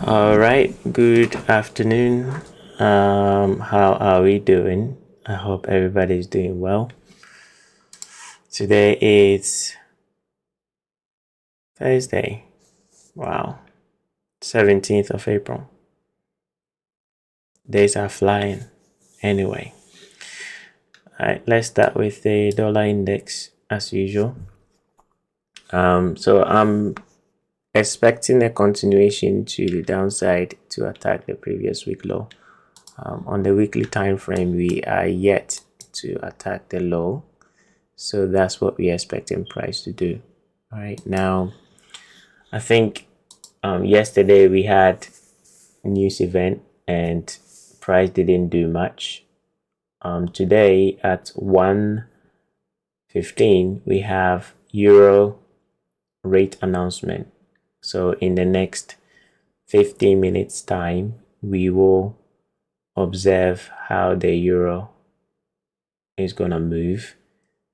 All right, good afternoon. How are we doing? I hope everybody's doing well. Today is Thursday. Wow, 17th of April. Days are flying. Anyway, all right, let's start with the dollar index as usual. So I'm expecting a continuation to the downside to attack the previous week low. On the weekly time frame, we are yet to attack the low, so that's what we're expecting price to do. All right, now I think yesterday we had news event and price didn't do much. Today at 1:15 we have euro rate announcement, so in the next 15 minutes time we will observe how the euro is gonna move.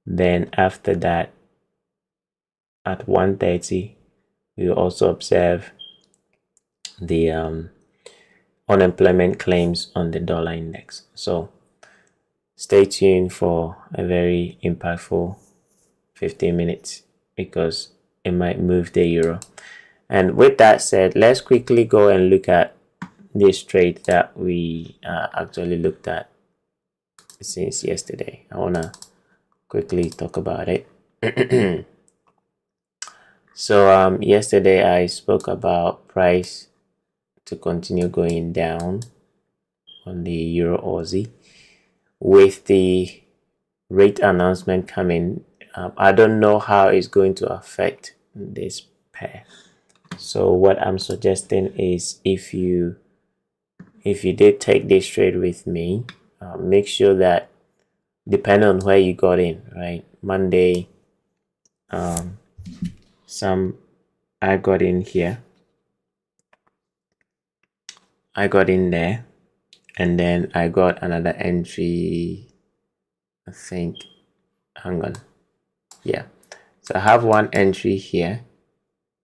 Then after that at 1:30 we will also observe the unemployment claims on the dollar index. So stay tuned for a very impactful 15 minutes because it might move the euro. And with that said, let's quickly go and look at this trade that we actually looked at since yesterday. I want to quickly talk about it. So yesterday I spoke about price to continue going down on the euro Aussie with the rate announcement coming. I don't know how it's going to affect this pair. So what I'm suggesting is if you did take this trade with me, make sure that depending on where you got in, right? Monday, I got in here. I got in there, and then I got another entry. I think, hang on, yeah. So I have one entry here,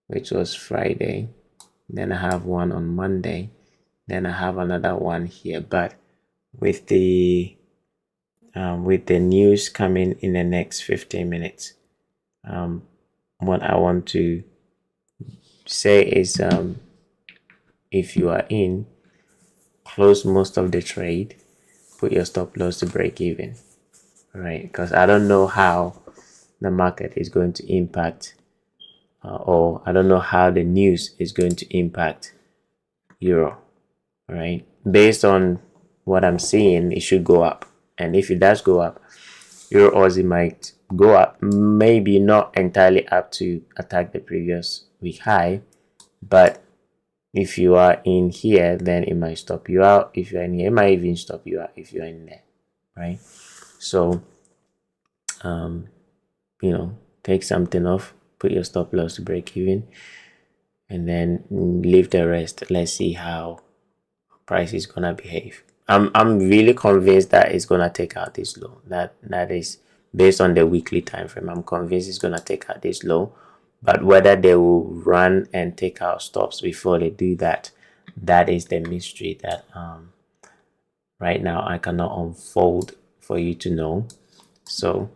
which was Friday. Then I have one on Monday. Then I have another one here. But with the news coming in the next 15 minutes, what I want to say is if you are in, close most of the trade, put your stop loss to break even, right? Because I don't know how the market is going to impact or I don't know how the news is going to impact euro, right? Based on what I'm seeing, it should go up, and if it does go up, euro Aussie might go up, maybe not entirely up to attack the previous week high, but if you are in here, then it might stop you out. If you're in here, it might even stop you out if you're in there, right? So take something off, put your stop loss to break even, and then leave the rest. Let's see how price is gonna behave. I'm really convinced that it's gonna take out this low. That is based on the weekly time frame. I'm convinced it's gonna take out this low, but whether they will run and take out stops before they do that, that is the mystery that right now I cannot unfold for you to know. So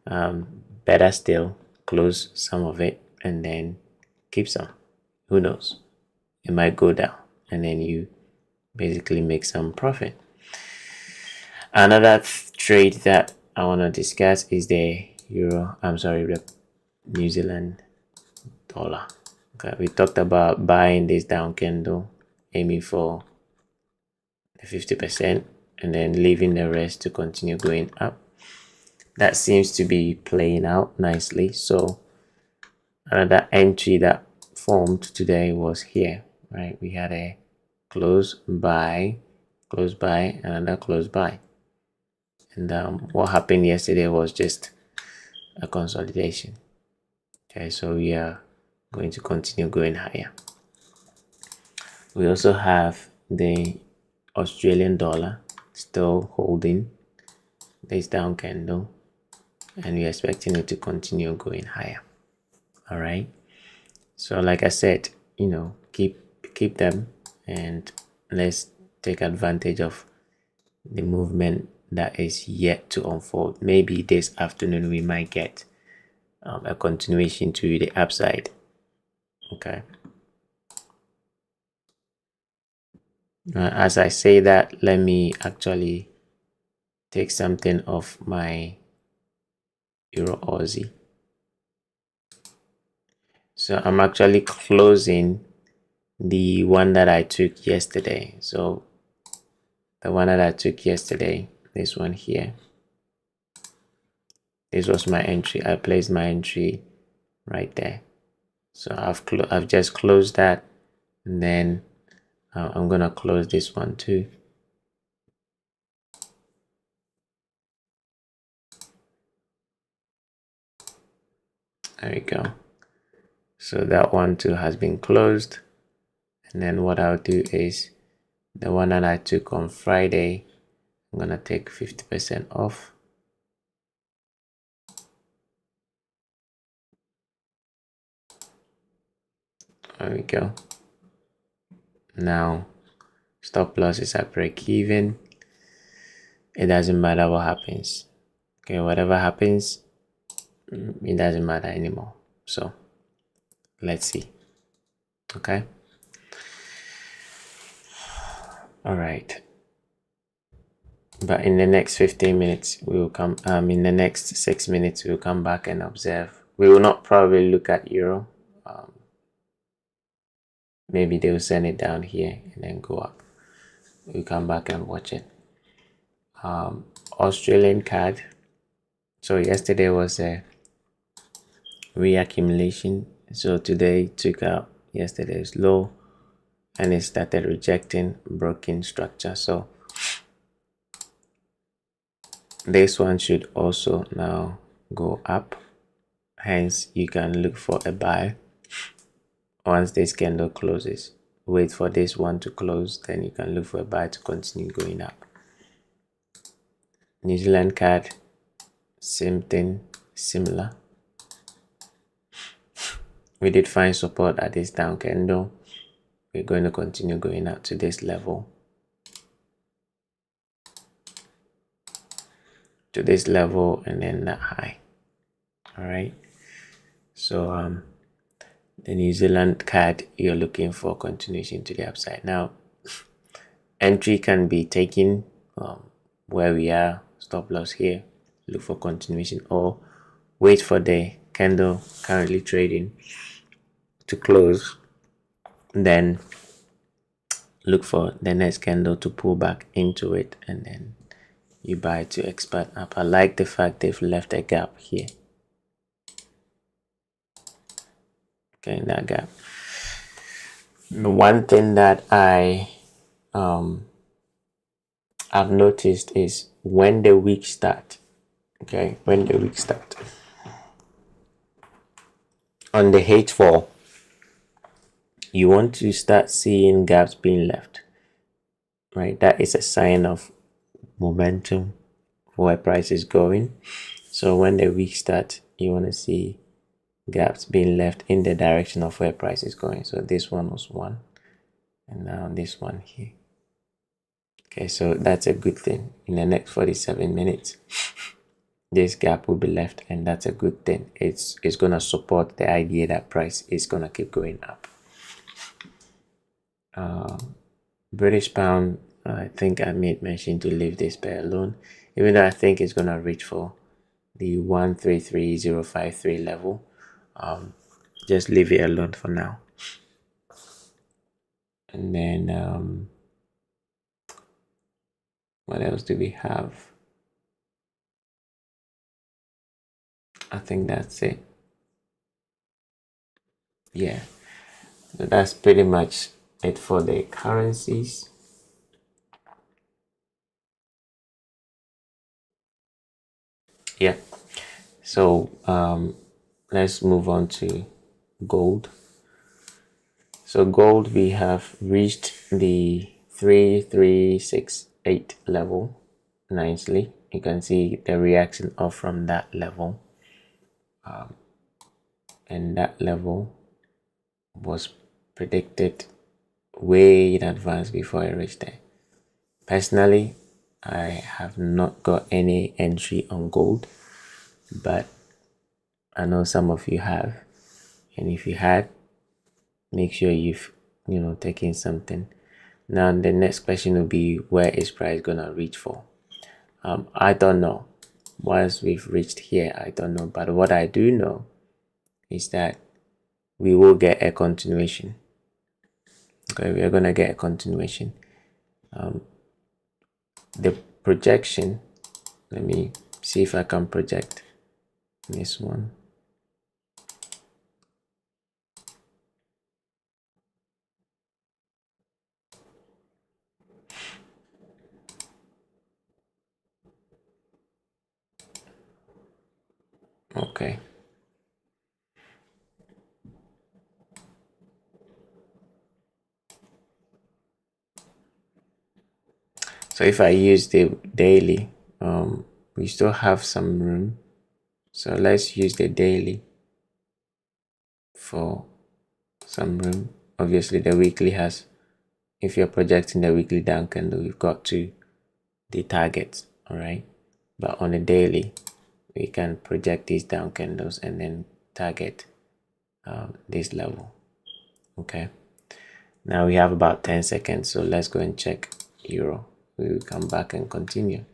better still, close some of it and then keep some. Who knows, it might go down and then you basically make some profit. Another trade that I want to discuss is the the New Zealand dollar. Okay, we talked about buying this down candle, aiming for the 50% and then leaving the rest to continue going up. That seems to be playing out nicely. So another entry that formed today was here, right? We had a close buy, another close buy, and what happened yesterday was just a consolidation. Okay, so we are going to continue going higher. We also have the Australian dollar still holding this down candle, and we're expecting it to continue going higher. All right, so like I said, keep them and let's take advantage of the movement that is yet to unfold. Maybe this afternoon we might get a continuation to the upside. Okay. As I say that, let me actually take something off my Euro Aussie. So I'm actually closing the one that I took yesterday. So the one that I took yesterday, this one here, this was my entry. I placed my entry right there. So I've just closed that, and then I'm gonna close this one too. There we go. So that one too has been closed. And then what I'll do is the one that I took on Friday, I'm gonna take 50% off. There we go. Now stop loss is at break even. It doesn't matter what happens. Okay, whatever happens, it doesn't matter anymore. So let's see. Okay. All right. But in the next 15 minutes, we will come. In the next 6 minutes, we'll come back and observe. We will not probably look at euro. Maybe they'll send it down here and then go up. We'll come back and watch it. Australian CAD. So yesterday was a reaccumulation. So today took out yesterday's low, and it started rejecting broken structure. So this one should also now go up. Hence, you can look for a buy once this candle closes. Wait for this one to close, then you can look for a buy to continue going up. New Zealand CAD, same thing, similar. We did find support at this down candle. We're going to continue going up to this level. To this level and then that high. All right. So the New Zealand CAD, you're looking for continuation to the upside. Now, entry can be taken where we are, stop loss here, look for continuation, or wait for the candle currently trading to close, then look for the next candle to pull back into it, and then you buy to expand up. I like the fact they've left a gap here. Okay, in that gap. The one thing that I've noticed is when the week start, okay, when the week start on the H4, you want to start seeing gaps being left, right? That is a sign of momentum for where price is going. So when the week starts, you want to see gaps being left in the direction of where price is going. So this one was one, and now this one here. Okay, so that's a good thing. In the next 47 minutes, this gap will be left, and that's a good thing. It's going to support the idea that price is going to keep going up. British pound, I think I made mention to leave this pair alone, even though I think it's going to reach for the 133053 level. Just leave it alone for now. And then what else do we have? I think that's it. Yeah, so that's pretty much it for the currencies. Yeah, so let's move on to gold. So gold, we have reached the 3368 level nicely. You can see the reaction off from that level, and that level was predicted way in advance before I reach there. Personally, I have not got any entry on gold, but I know some of you have. And if you had, make sure you've taken something. Now the next question will be, where is price gonna reach for? I don't know. Once we've reached here, I don't know. But what I do know is that we will get a continuation. Okay, we are gonna get a continuation. The projection, let me see if I can project this one. Okay. So if I use the daily, we still have some room. So let's use the daily for some room. Obviously the weekly has, if you're projecting the weekly down candle, we've got to the targets, all right? But on a daily, we can project these down candles and then target this level. Okay, now we have about 10 seconds, so let's go and check euro. We will come back and continue.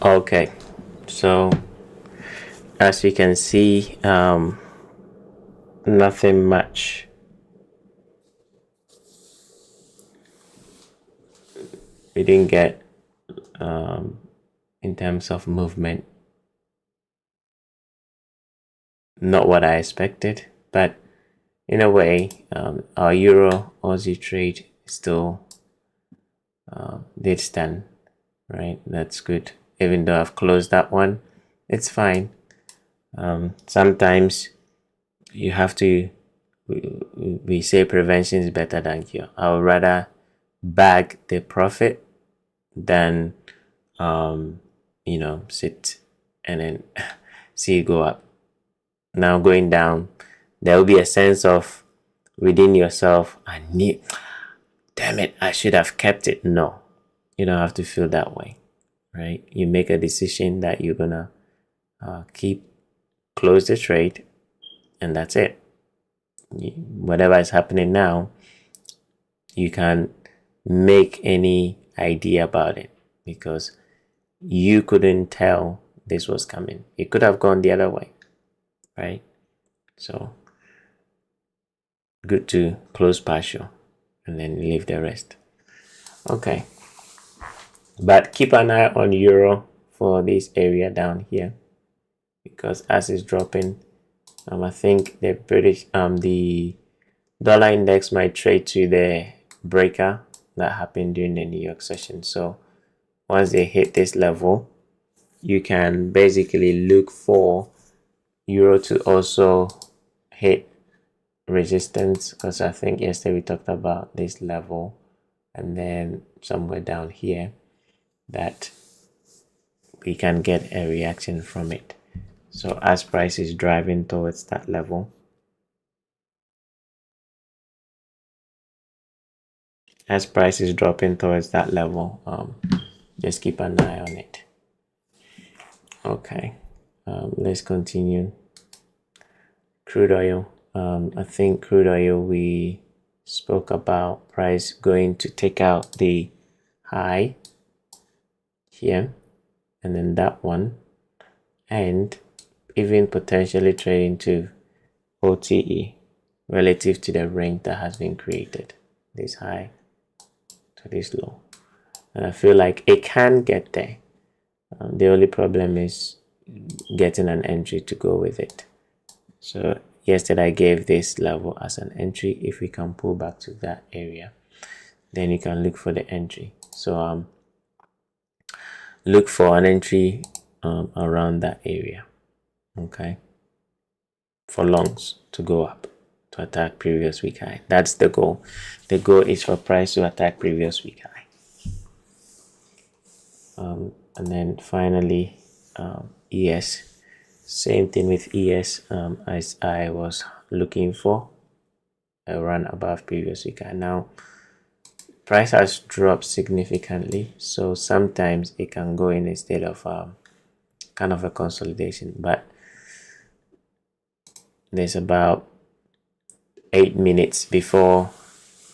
Okay, so as you can see, nothing much. We didn't get in terms of movement, not what I expected, but in a way, our Euro Aussie trade still did stand, right? That's good. Even though I've closed that one, it's fine. Sometimes you have to, we say prevention is better than cure. I would rather bag the profit than, sit and then see it go up. Now going down, there will be a sense of within yourself, damn it, I should have kept it. No, you don't have to feel that way, right? You make a decision that you're gonna close the trade, and that's it. Whatever is happening now, you can't make any idea about it because you couldn't tell this was coming. It could have gone the other way, right? So good to close partial and then leave the rest. Okay, but keep an eye on euro for this area down here, because as it's dropping, I think the the dollar index might trade to the breaker that happened during the New York session. So once they hit this level, you can basically look for euro to also hit resistance, because I think yesterday we talked about this level and then somewhere down here that we can get a reaction from it. So as price is driving towards that level, as price is dropping towards that level, just keep an eye on it. Okay, let's continue. Crude oil. I think crude oil, we spoke about price going to take out the high here and then that one, and even potentially trading to OTE relative to the range that has been created, this high to this low. And I feel like it can get there. The only problem is getting an entry to go with it. So yesterday I gave this level as an entry. If we can pull back to that area, then you can look for the entry. So look for an entry around that area, okay, for longs to go up to attack previous week high. That's the goal. The goal is for price to attack previous week high. And then finally, ES. Same thing with ES, as I was looking for a run above previous week high. Now price has dropped significantly, so sometimes it can go in a state of kind of a consolidation, but there's about 8 minutes before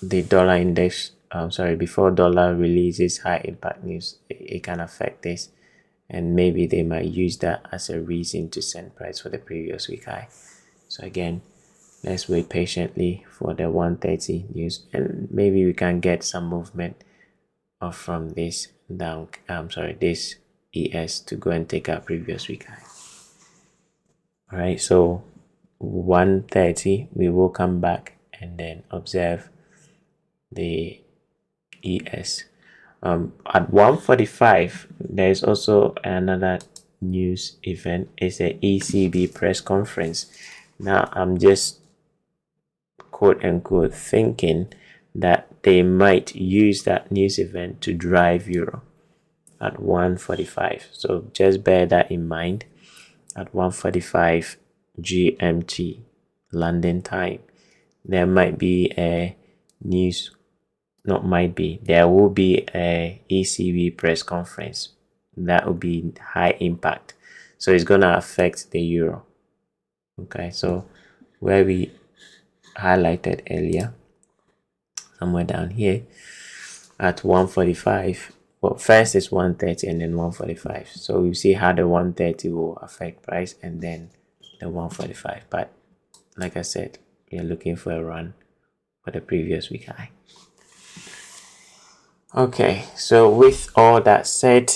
the dollar index, before dollar releases high impact news. It can affect this, and maybe they might use that as a reason to send price for the previous week high. So again, let's wait patiently for the 130 news, and maybe we can get some movement off from this down, this ES to go and take our previous week high. All right, so 130, we will come back and then observe the ES. At 1:45, there is also another news event. It's a ECB press conference. Now I'm just quote unquote thinking that they might use that news event to drive euro at 1:45. So just bear that in mind. At 1:45 GMT London time, there might be a news, not might be, there will be a ECB press conference that will be high impact, so it's gonna affect the euro. Okay, so where we highlighted earlier, somewhere down here at 1:45, well, first is 130 and then 145. So we see how the 130 will affect price and then the 145. But like I said, we are looking for a run for the previous week high. Okay, so with all that said,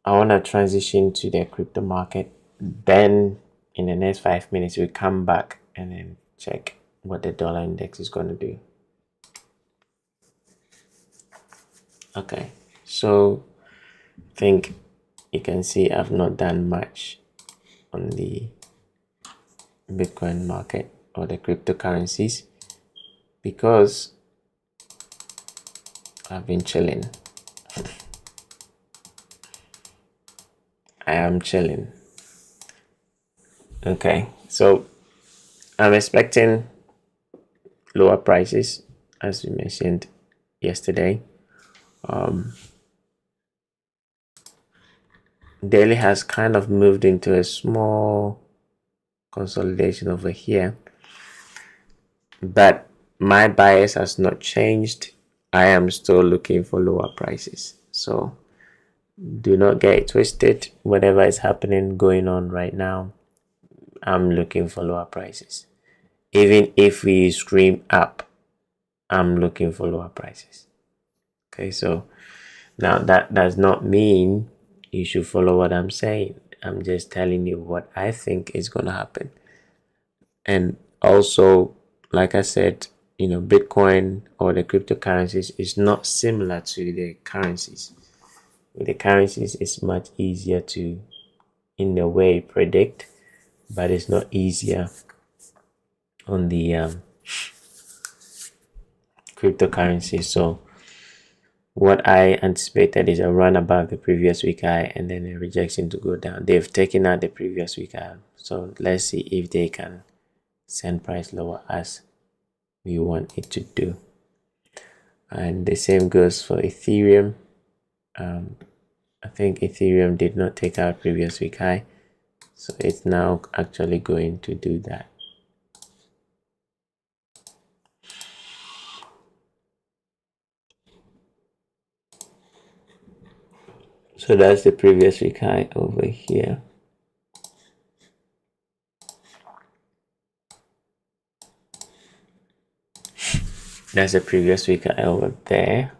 I want to transition to the crypto market. Then in the next 5 minutes, we come back and then check what the dollar index is going to do. Okay, so I think you can see I've not done much on the Bitcoin market or the cryptocurrencies because I've been chilling. I am chilling. Okay, so I'm expecting lower prices as we mentioned yesterday. Daily has kind of moved into a small consolidation over here, but my bias has not changed. I am still looking for lower prices, so do not get it twisted. Whatever is happening going on right now, I'm looking for lower prices. Even if we scream up, I'm looking for lower prices. Okay, so now that does not mean you should follow what I'm saying. I'm just telling you what I think is going to happen. And also, like I said, Bitcoin or the cryptocurrencies is not similar to the currencies. With the currencies, it's much easier to, in a way, predict, but it's not easier on the cryptocurrency. So what I anticipated is a run above the previous week high and then a rejection to go down. They've taken out the previous week high, so let's see if they can send price lower as we want it to do. And the same goes for Ethereum. I think Ethereum did not take out previous week high, so it's now actually going to do that. So that's the previous week high over here. That's the previous week high over there.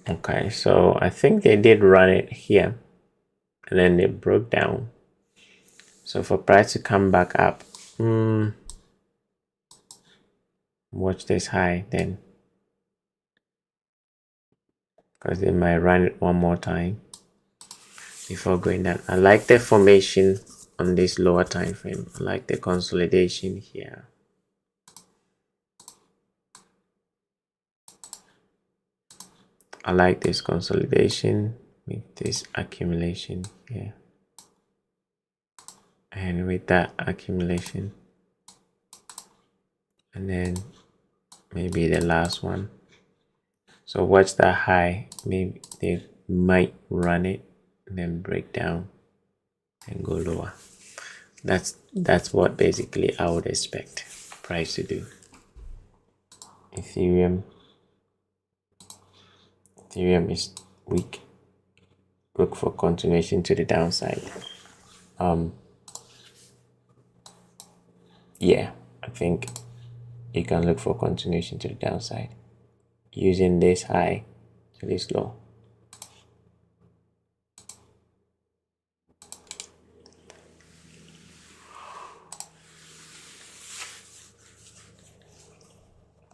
Okay, so I think they did run it here and then they broke down. So for price to come back up, watch this high then, because they might run it one more time before going down. I like the formation on this lower time frame. I like the consolidation here. I like this consolidation with this accumulation here, and with that accumulation, and then maybe the last one. So watch that high. Maybe they might run it and then break down and go lower. That's what basically I would expect price to do. Ethereum is weak. Look for continuation to the downside. Yeah, I think you can look for continuation to the downside using this high to this low.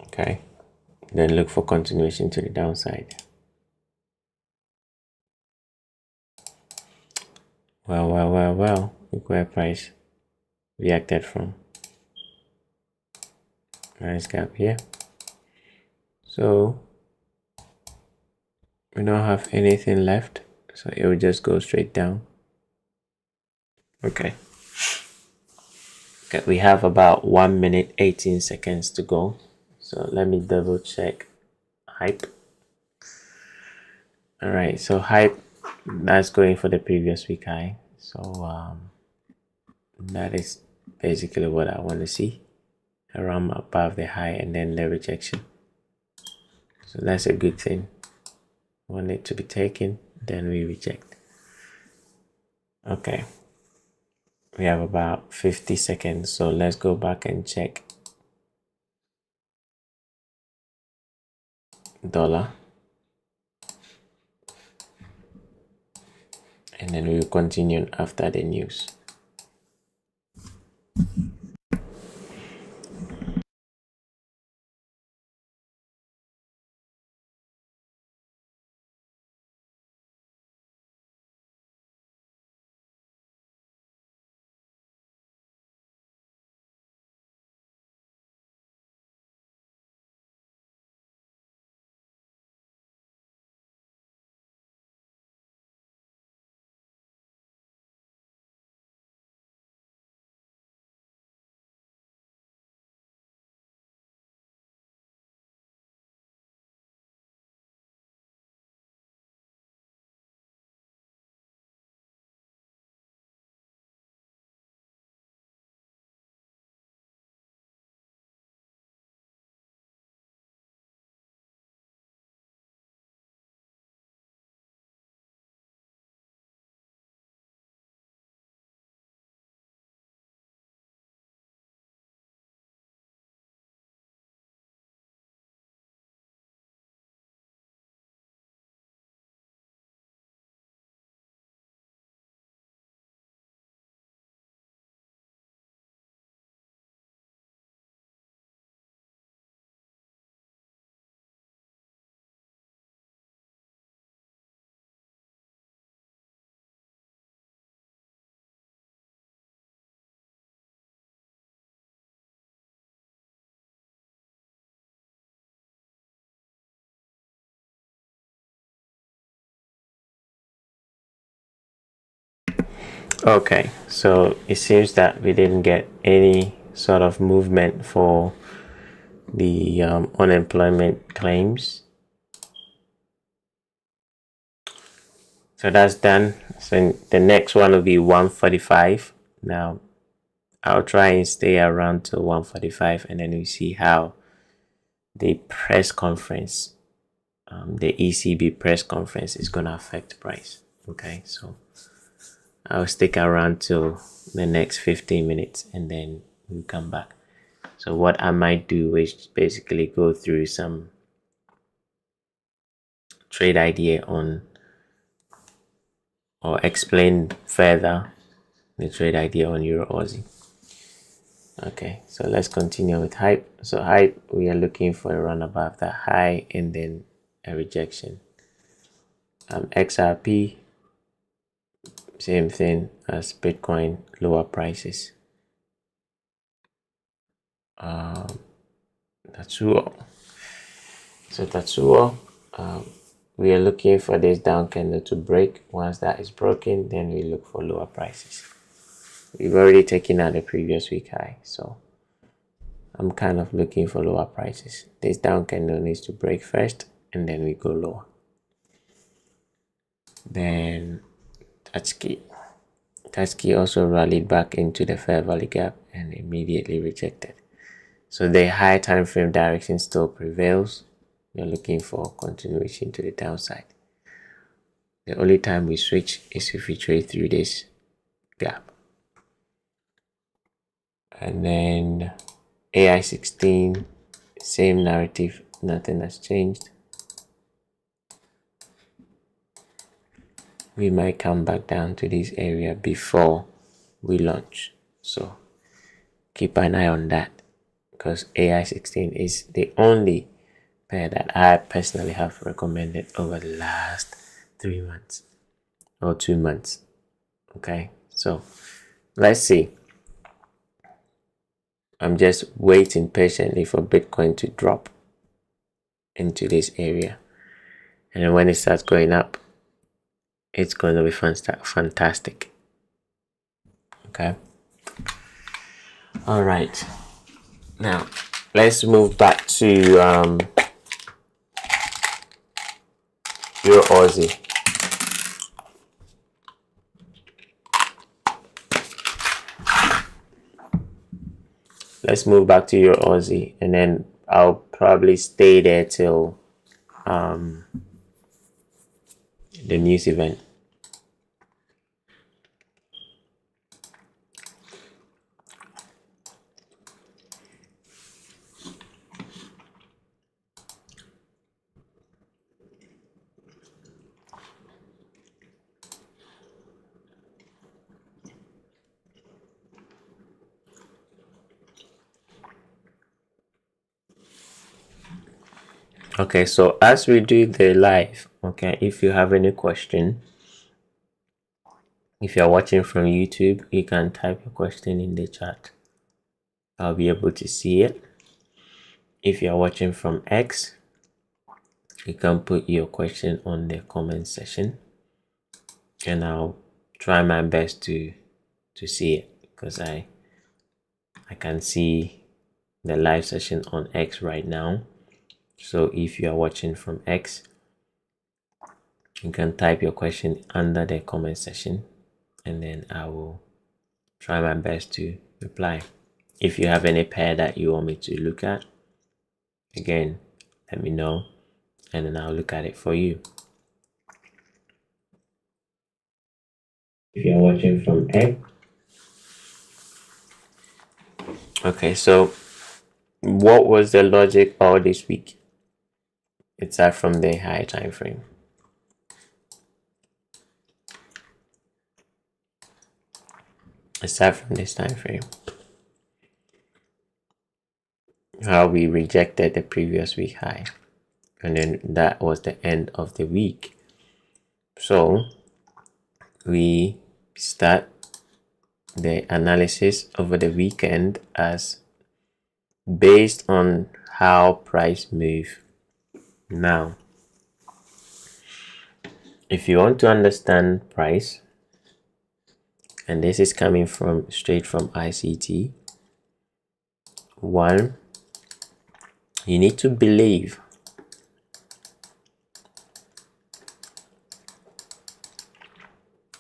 Okay, then look for continuation to the downside. Well, look where price reacted from. Nice gap here. So we don't have anything left, so it will just go straight down. Okay, we have about 1 minute 18 seconds to go, so let me double check hype. All right, so hype, that's going for the previous week high. So that is basically what I want to see, around above the high and then the rejection. So that's a good thing. Want it to be taken, then we reject. Okay, we have about 50 seconds, so let's go back and check dollar, and then we'll continue after the news. Okay, so it seems that we didn't get any sort of movement for the unemployment claims. So that's done. So the next one will be 145. Now I'll try and stay around to 145, and then we see how the press conference, the ECB press conference, is gonna affect price. Okay, so I'll stick around till the next 15 minutes and then we'll come back. So what I might do is basically go through some trade idea on, or explain further the trade idea on Euro Aussie. Okay, so let's continue with hype. So hype, we are looking for a run above the high and then a rejection. XRP, same thing as Bitcoin, lower prices. Tatsuo. So Tatsuo, we are looking for this down candle to break. Once that is broken, then we look for lower prices. We've already taken out the previous week high, so I'm kind of looking for lower prices. This down candle needs to break first, and then we go lower. Then Tatsuki also rallied back into the fair value gap and immediately rejected. So the high time frame direction still prevails. You're looking for continuation to the downside. The only time we switch is if we trade through this gap. And then AI16, same narrative, nothing has changed. We might come back down to this area before we launch, so keep an eye on that, because AI16 is the only pair that I personally have recommended over the last 3 months or 2 months. Okay, so let's see. I'm just waiting patiently for Bitcoin to drop into this area, and then when it starts going up, it's going to be fantastic. Okay, all right, now let's move back to your Aussie. Let's move back to your Aussie, and then I'll probably stay there till the news event. Okay, so as we do the live, okay, if you have any question, if you're watching from YouTube, you can type your question in the chat. I'll be able to see it. If you're watching from X, you can put your question on the comment section, and I'll try my best to see it, because I can see the live session on X right now. So if you are watching from X, you can type your question under the comment section, and then I will try my best to reply. If you have any pair that you want me to look at, again, let me know, and then I'll look at it for you. If you're watching from X. Okay, so what was the logic all this week? Aside from the high time frame. Aside from this time frame. How we rejected the previous week high. And then that was the end of the week. So we start the analysis over the weekend as based on how price move. Now, if you want to understand price, and this is coming from straight from ICT, one, you need to believe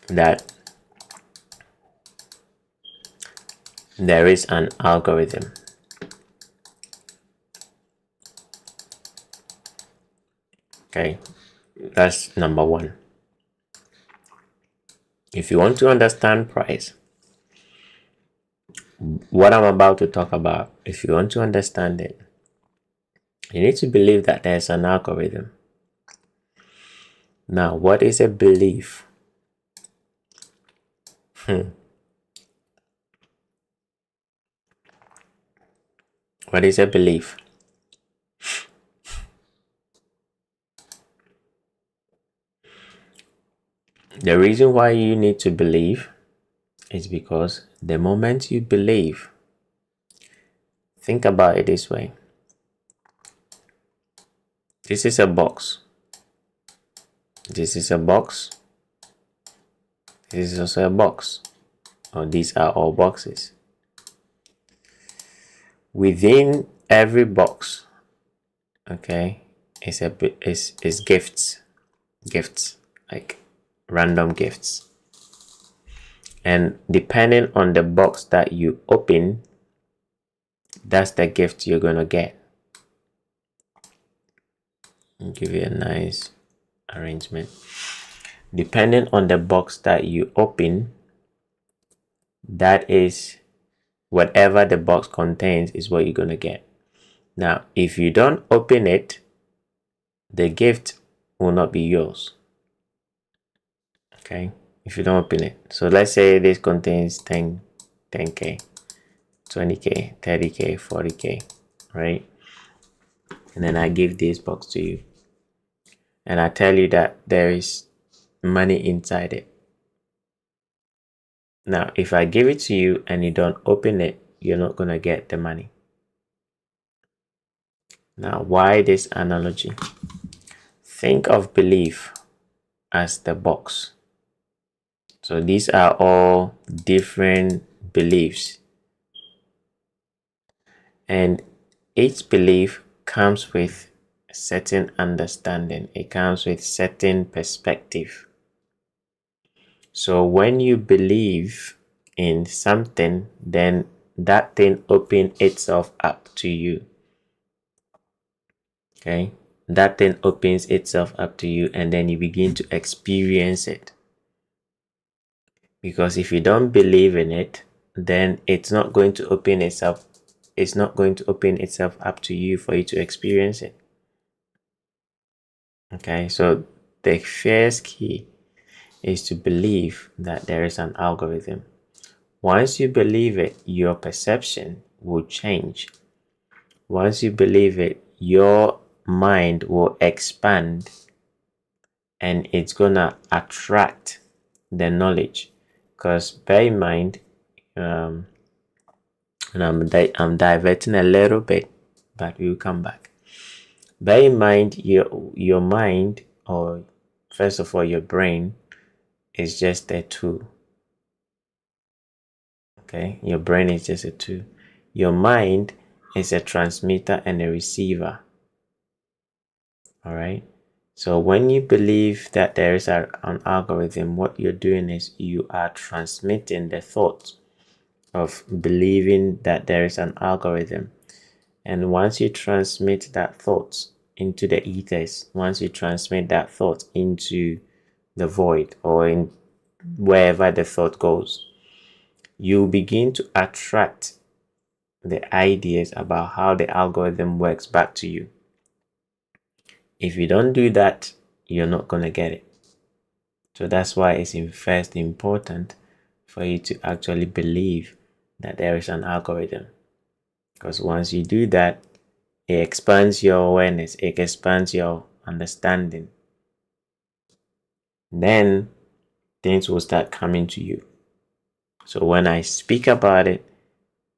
that there is an algorithm. Okay, that's number one. If you want to understand price, what I'm about to talk about, if you want to understand it, you need to believe that there's an algorithm. Now, what is a belief? What is a belief? The reason why you need to believe is because the moment you believe, think about it this way. This is a box. This is a box. This is also a box. Or these are all boxes. Within every box, okay, is gifts. Gifts, like random gifts. And depending on the box that you open, that's the gift you're gonna get. I'll give you a nice arrangement. Depending on the box that you open, that is whatever the box contains is what you're gonna get. Now, if you don't open it, the gift will not be yours. Okay, if you don't open it. So let's say this contains 10k, 20k, 30k, 40k, right? And then I give this box to you, and I tell you that there is money inside it. Now, if I give it to you and you don't open it, you're not gonna get the money. Now, why this analogy? Think of belief as the box. So these are all different beliefs, and each belief comes with a certain understanding. It comes with certain perspective. So when you believe in something, then that thing opens itself up to you. Okay? That thing opens itself up to you, and then you begin to experience it. Because if you don't believe in it, then it's not going to open itself up to you for you to experience it. Okay, so the first key is to believe that there is an algorithm. Once you believe it, your perception will change. Once you believe it, your mind will expand, and it's gonna attract the knowledge. Because bear in mind, and I'm diverting a little bit, but we'll come back. Bear in mind, your mind, or first of all, your brain, is just a tool. Okay, your brain is just a tool. Your mind is a transmitter and a receiver. All right. So when you believe that there is an algorithm, what you're doing is you are transmitting the thought of believing that there is an algorithm. And once you transmit that thought into the ethers, once you transmit that thought into the void, or in wherever the thought goes, you begin to attract the ideas about how the algorithm works back to you. If you don't do that, you're not going to get it. So that's why it's first important for you to actually believe that there is an algorithm. Because once you do that, it expands your awareness, it expands your understanding. Then things will start coming to you. So when I speak about it,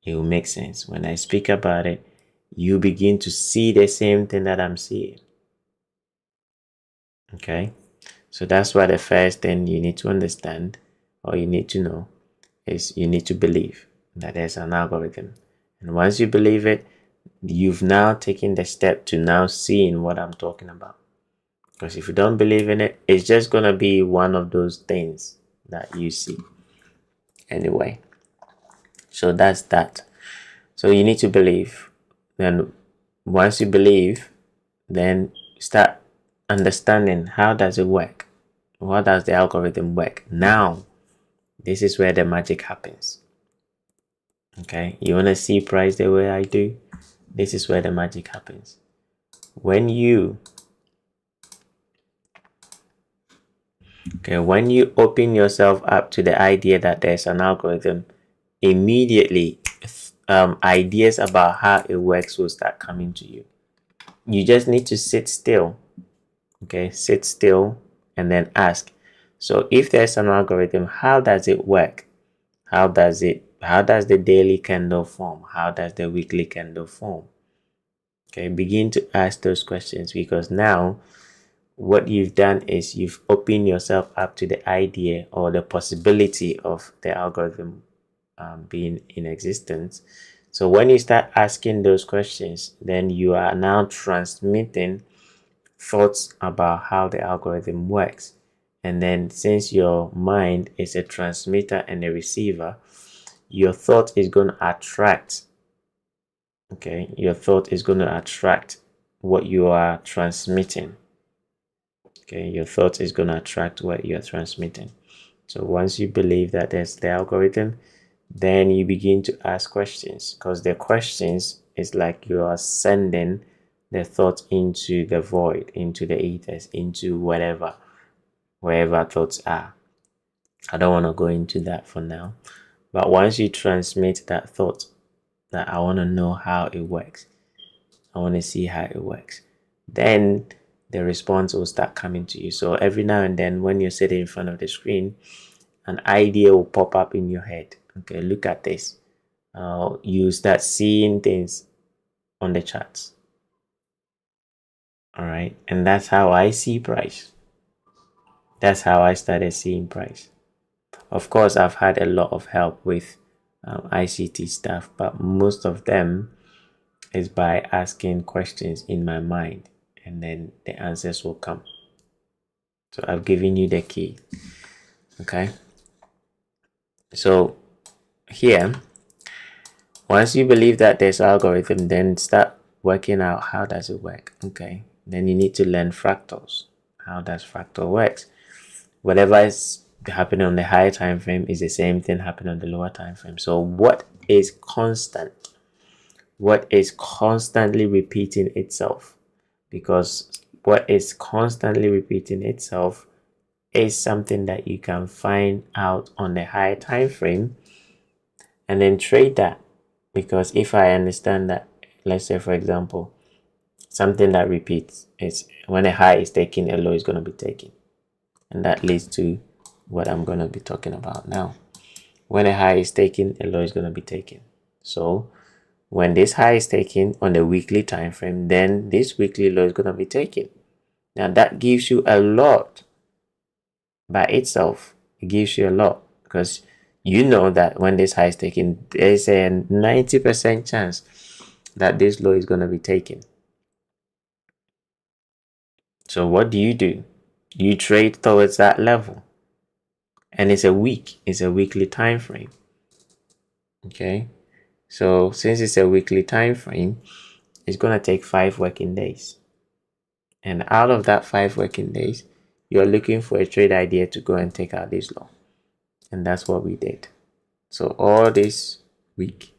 it will make sense. When I speak about it, you begin to see the same thing that I'm seeing. Okay? So that's why the first thing you need to understand, or you need to know, is you need to believe that there's an algorithm. And once you believe it, you've now taken the step to now seeing what I'm talking about. Because if you don't believe in it, it's just going to be one of those things that you see. Anyway, so that's that. So you need to believe. Then once you believe, then start understanding how does it work? How does the algorithm work? Now, this is where the magic happens. Okay, you want to see price the way I do? This is where the magic happens. When you open yourself up to the idea that there's an algorithm, immediately ideas about how it works will start coming to you. You just need to sit still. Okay, sit still and then ask. So if there's an algorithm, how does it work? How does the daily candle form? How does the weekly candle form? Okay, begin to ask those questions, because now what you've done is you've opened yourself up to the idea or the possibility of the algorithm being in existence. So when you start asking those questions, then you are now transmitting thoughts about how the algorithm works. And then since your mind is a transmitter and a receiver, your thought is going to attract. Okay, your thought is going to attract what you are transmitting. Okay, your thought is going to attract what you're transmitting. So once you believe that there's the algorithm, then you begin to ask questions, because the questions is like you are sending the thought into the void, into the ethers, into wherever thoughts are. I don't want to go into that for now. But once you transmit that thought, that I want to know how it works, I want to see how it works, then the response will start coming to you. So every now and then when you're sitting in front of the screen, an idea will pop up in your head. Okay, look at this. You start seeing things on the charts. All right, and that's how I see price. That's how I started seeing price. Of course, I've had a lot of help with ICT stuff, but most of them is by asking questions in my mind. and then the answers will come. So I've given you the key. Okay. So here, once you believe that there's algorithm, then start working out how does it work. Okay. Then you need to learn fractals. How does fractal works? Whatever is happening on the higher time frame is the same thing happening on the lower time frame. So what is constant? What is constantly repeating itself? Because what is constantly repeating itself is something that you can find out on the higher time frame and then trade that. Because if I understand that, let's say for example, something that repeats is when a high is taken, a low is going to be taken. And that leads to what I'm going to be talking about now. When a high is taken, a low is going to be taken. So when this high is taken on the weekly time frame, then this weekly low is going to be taken. Now that gives you a lot by itself. It gives you a lot because you know that when this high is taken, there's a 90% chance that this low is going to be taken. So what do? You trade towards that level. And it's a weekly time frame. Okay. So since it's a weekly time frame, it's going to take 5 working days. And out of that 5 working days, you're looking for a trade idea to go and take out this low. And that's what we did. So all this week,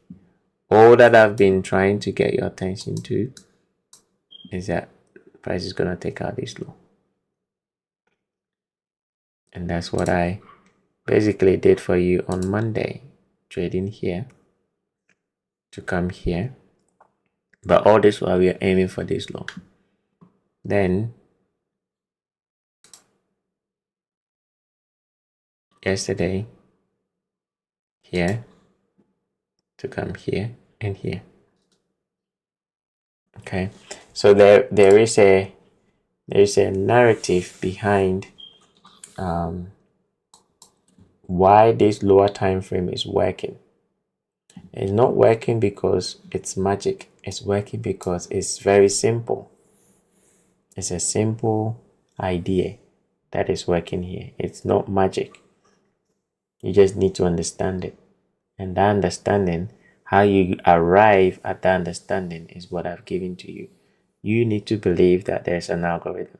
all that I've been trying to get your attention to is that price is going to take out this low. And that's what I basically did for you on Monday, trading here to come here. But all this while we are aiming for this low. Then yesterday, here to come here and here. Okay, so there is a narrative behind why this lower time frame is working. It's not working because it's magic. It's working because it's very simple. It's a simple idea that is working here. It's not magic. You just need to understand it. And that understanding, how you arrive at that understanding, is what I've given to you. You need to believe that there's an algorithm.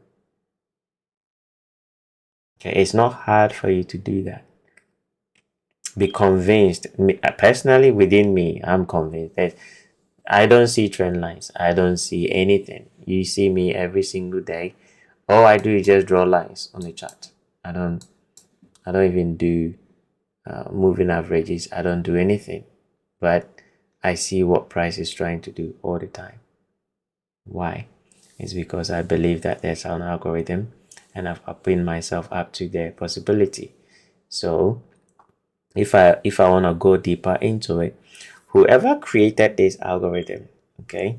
Okay, it's not hard for you to do that. Be convinced. Personally, within me, I'm convinced that I don't see trend lines. I don't see anything. You see me every single day. All I do is just draw lines on the chart. I don't even do moving averages. I don't do anything. But I see what price is trying to do all the time. Why? It's because I believe that there's an algorithm and I've opened myself up to the possibility. So if I want to go deeper into it, whoever created this algorithm, okay,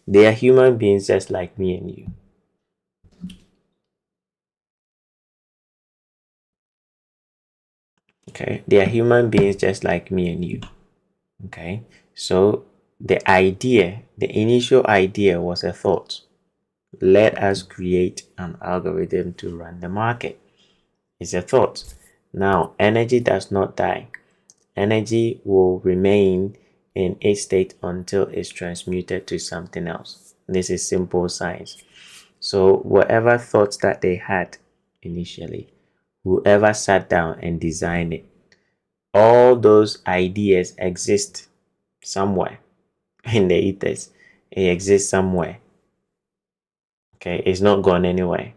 they are human beings just like me and you. Okay, they are human beings just like me and you. Okay, so the initial idea was a thought. Let us create an algorithm to run the market. It's a thought. Now, energy does not die. Energy will remain in a state until it's transmuted to something else. This is simple science. So whatever thoughts that they had initially, whoever sat down and designed it, all those ideas exist somewhere in the ethers. It exists somewhere. Okay, it's not gone anywhere.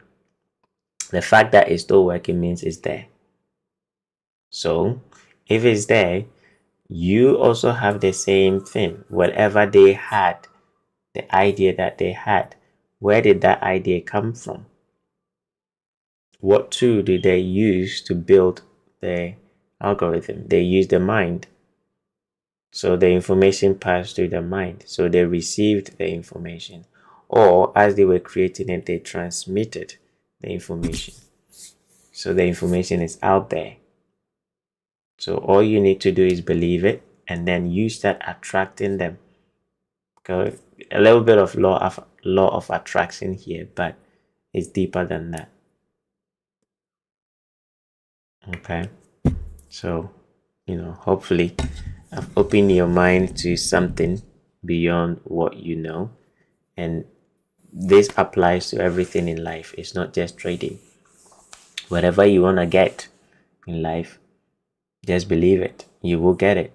The fact that it's still working means it's there. So if it's there, you also have the same thing. Whatever they had, the idea that they had, where did that idea come from? What tool did they use to build the algorithm? They used the mind. So the information passed through the mind. So they received the information. Or as they were creating it, they transmitted the information. So the information is out there. So all you need to do is believe it, and then you start attracting them. Okay? A little bit of law of law of attraction here, but it's deeper than that. Okay, so hopefully I've opened your mind to something beyond what you know, and this applies to everything in life. It's not just trading. Whatever you want to get in life, just believe it. You will get it.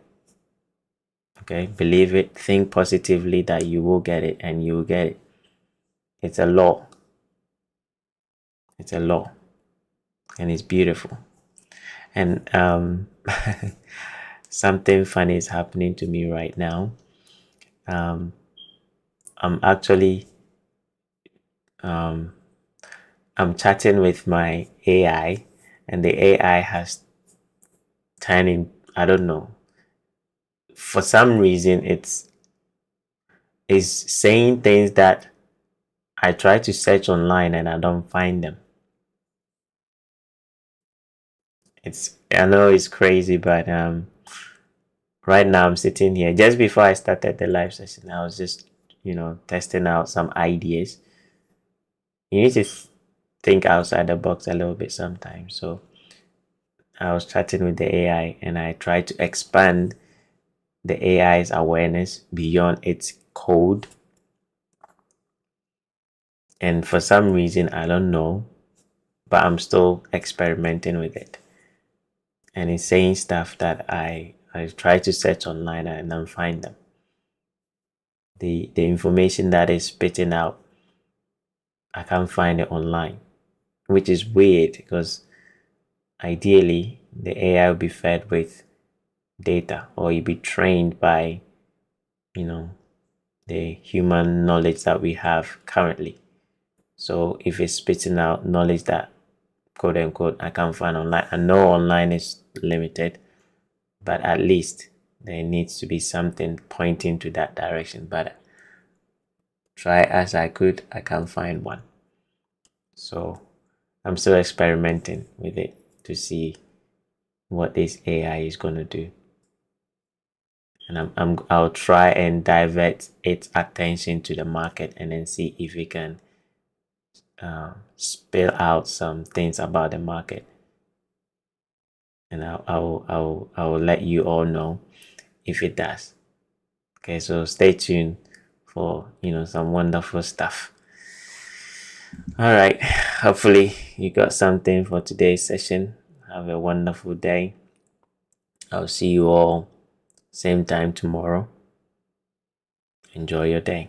Okay, believe it. Think positively that you will get it, and you will get it. It's a law. It's a law, and it's beautiful. And something funny is happening to me right now. I'm actually I'm chatting with my AI, and the AI has turned in, I don't know, for some reason it's saying things that I try to search online and I don't find them. I know it's crazy, but right now I'm sitting here. Just before I started the live session, I was just testing out some ideas. You need to think outside the box a little bit sometimes. So I was chatting with the AI and I tried to expand the AI's awareness beyond its code. And for some reason, I don't know, but I'm still experimenting with it. And it's saying stuff that I try to search online and don't find them. The information that is spitting out, I can't find it online, which is weird because ideally the AI will be fed with data, or you'll be trained by the human knowledge that we have currently. So if it's spitting out knowledge that, quote unquote, I can't find online, I know online is limited, but at least there needs to be something pointing to that direction. But try as I could, I can't find one. So I'm still experimenting with it to see what this AI is going to do. And I'll try and divert its attention to the market and then see if we can spill out some things about the market. And I'll let you all know if it does. Okay, so stay tuned for some wonderful stuff. All right, hopefully you got something for today's session. Have a wonderful day. I'll see you all same time tomorrow. Enjoy your day.